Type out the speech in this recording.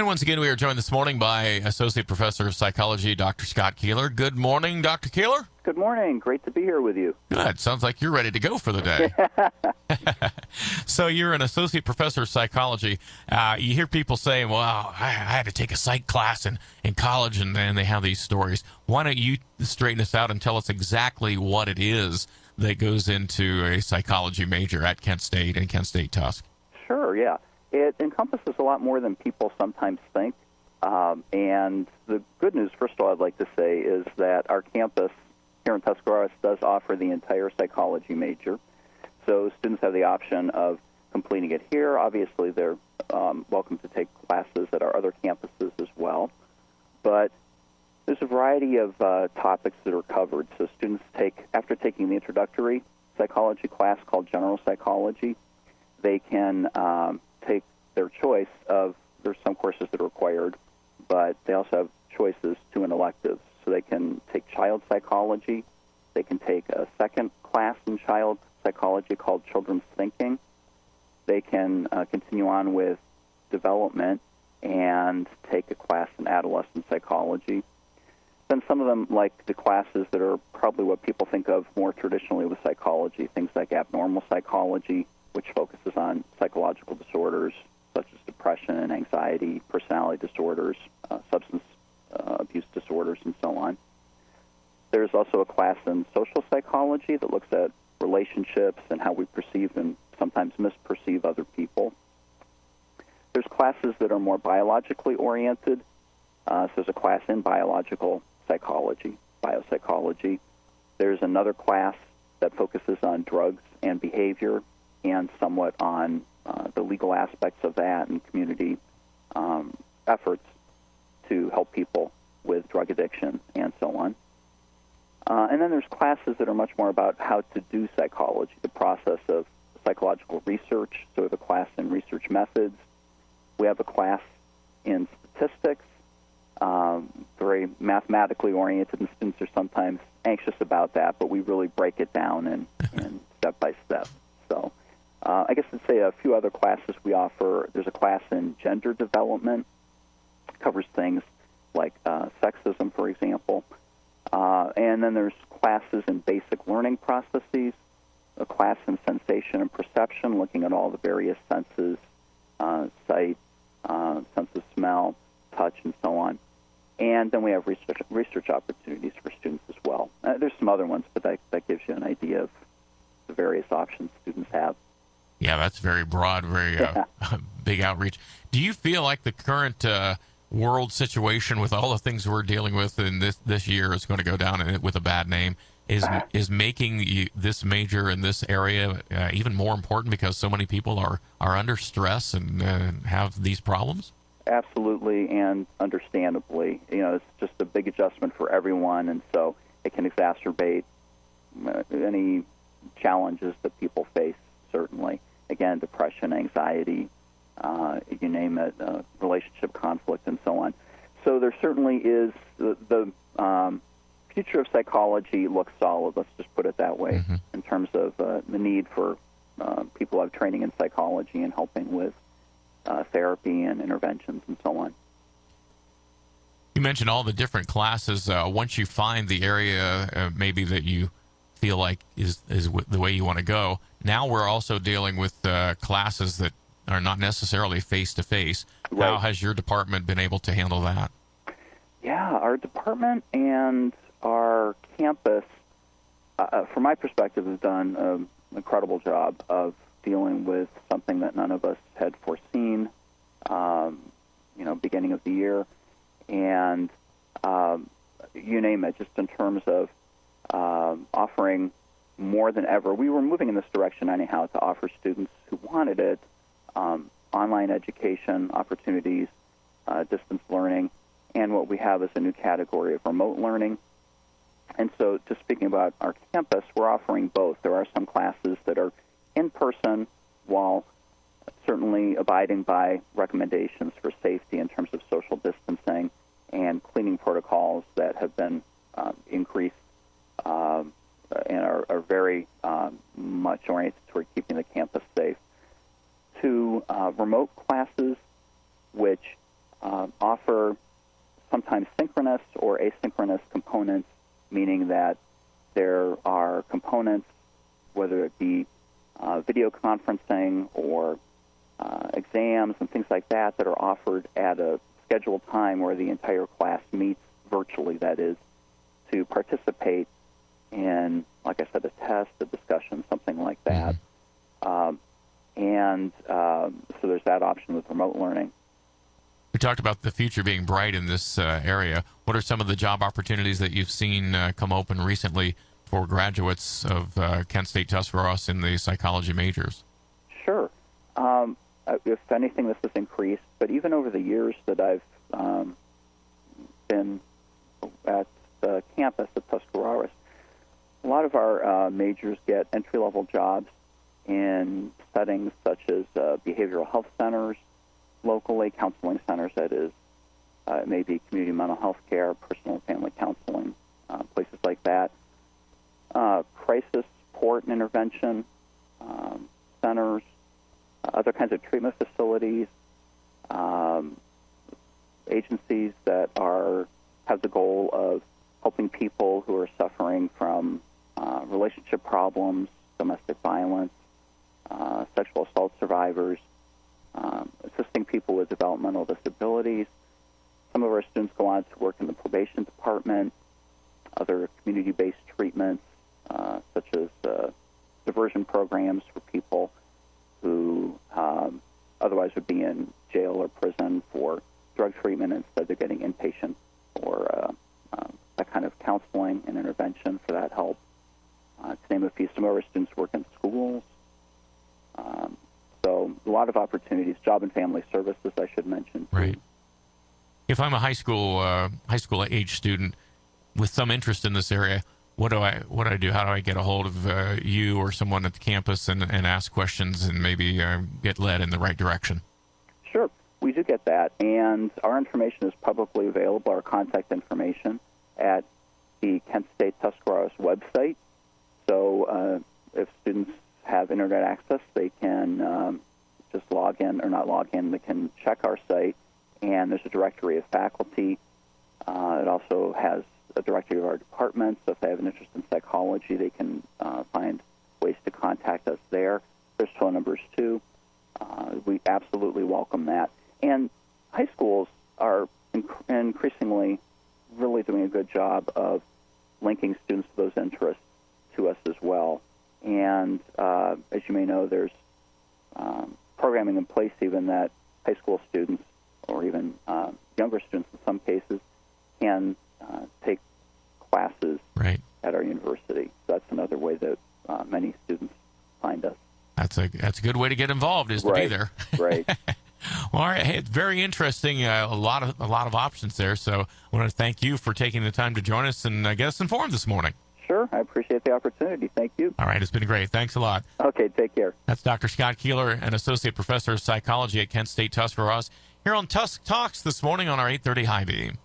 And once again, we are joined this morning by Associate Professor of Psychology, Dr. Scott Keeler. Good morning, Dr. Keeler. Good morning. Great to be here with you. Good. Sounds like you're ready to go for the day. So you're an Associate Professor of Psychology. You hear people say, well, I had to take a psych class in college, and then they have these stories. Why don't you straighten us out and tell us exactly what it is that goes into a psychology major at Kent State and Kent State Tusc? Sure, yeah. It encompasses a lot more than people sometimes think. And the good news, first of all, I'd like to say, is that our campus here in Tuscarawas does offer the entire psychology major. So students have the option of completing it here. Obviously, they're welcome to take classes at our other campuses as well. But there's a variety of topics that are covered. So students after taking the introductory psychology class called General Psychology, they can take their choice of, there's some courses that are required, but they also have choices to an elective. So they can take child psychology. They can take a second class in child psychology called Children's Thinking. They can continue on with development and take a class in adolescent psychology. Then some of them, like the classes that are probably what people think of more traditionally with psychology, things like abnormal psychology, which focuses on psychological disorders such as depression, anxiety, personality disorders, substance abuse disorders, and so on. There's also a class in social psychology that looks at relationships and how we perceive and sometimes misperceive other people. There's classes that are more biologically oriented. So there's a class in biological psychology, biopsychology. There's another class that focuses on drugs and behavior and somewhat on the legal aspects of that and community efforts to help people with drug addiction and so on. And then there's classes that are much more about how to do psychology, the process of psychological research. So we have a class in research methods. We have a class in statistics, very mathematically oriented, and students are sometimes anxious about that, but we really break it down and step by step. So I guess I'd say a few other classes we offer. There's a class in gender development, covers things like sexism, for example. And then there's classes in basic learning processes, a class in sensation and perception, looking at all the various senses, sight, sense of smell, touch, and so on. And then we have research opportunities for students as well. There's some other ones, but that gives you an idea of the various options students have. Yeah, that's very broad, very big outreach. Do you feel like the current world situation with all the things we're dealing with in this year is going to go down with a bad name, is making this major in this area even more important because so many people are under stress and have these problems? Absolutely, and understandably. It's just a big adjustment for everyone, and so it can exacerbate any challenges that people face, certainly. Again, depression, anxiety, you name it, relationship conflict, and so on. So there certainly is the future of psychology looks solid, let's just put it that way, in terms of the need for people who have training in psychology and helping with therapy and interventions and so on. You mentioned all the different classes. Once you find the area maybe that you feel like is the way you want to go, now we're also dealing with classes that are not necessarily face-to-face. Right. How has your department been able to handle that? Yeah, our department and our campus, from my perspective, has done an incredible job of dealing with something that none of us had foreseen, beginning of the year. And you name it, just in terms of offering more than ever. We were moving in this direction anyhow to offer students who wanted it online education opportunities, distance learning, and what we have is a new category of remote learning. And so just speaking about our campus, we're offering both. There are some classes that are in person while certainly abiding by recommendations for safety in terms of social distancing and cleaning protocols that have been increased and are very much oriented toward keeping the campus safe, to remote classes, which offer sometimes synchronous or asynchronous components, meaning that there are components, whether it be video conferencing or exams and things like that, that are offered at a scheduled time where the entire class meets virtually, that is, to participate in, like I said, a test, a discussion, something like that. So there's that option with remote learning. We talked about the future being bright in this area. What are some of the job opportunities that you've seen come open recently for graduates of Kent State Tuscarawas in the psychology majors? Sure. If anything, this has increased, but even over the years that I've been at the campus at Tuscarawas, a lot of our majors get entry-level jobs in settings such as behavioral health centers, locally, counseling centers, that is, maybe community mental health care, personal and family counseling, places like that. Crisis support and intervention centers, other kinds of treatment facilities, agencies that have the goal of helping people who are suffering from relationship problems, domestic violence, sexual assault survivors, assisting people with developmental disabilities. Some of our students go on to work in the probation department, other community-based treatments, such as diversion programs for people who otherwise would be in jail or prison for drug treatment. Instead, they're getting inpatient or that kind of counseling and intervention for that help. To name a few, some of our students work in schools. So a lot of opportunities. Job and family services, I should mention, too. Right. If I'm a high school age student with some interest in this area, what do I do? How do I get a hold of you or someone at the campus and ask questions and maybe get led in the right direction? Sure. We do get that, and our information is publicly available, our contact information, at the Kent State Tuscarawas website. So if students have internet access, they can just log in, or not log in, they can check our site, and there's a directory of faculty. It also has a directory of our departments, so if they have an interest in psychology, they can find ways to contact us there. There's phone numbers, too. We absolutely welcome that. And high schools are increasingly really doing a good job of linking students to those interests to us as well. And as you may know, there's programming in place even that high school students, or even younger students in some cases, can take classes at our university. So that's another way that many students find us. That's a good way to get involved, is to be there. Right. Well, all right. Hey, it's very interesting. A lot of options there. So I want to thank you for taking the time to join us and get us informed this morning. Sure. I appreciate the opportunity. Thank you. All right. It's been great. Thanks a lot. Okay. Take care. That's Dr. Scott Keeler, an associate professor of psychology at Kent State Tuscarawas, here on Tusc Talks this morning on our 830 High Beam.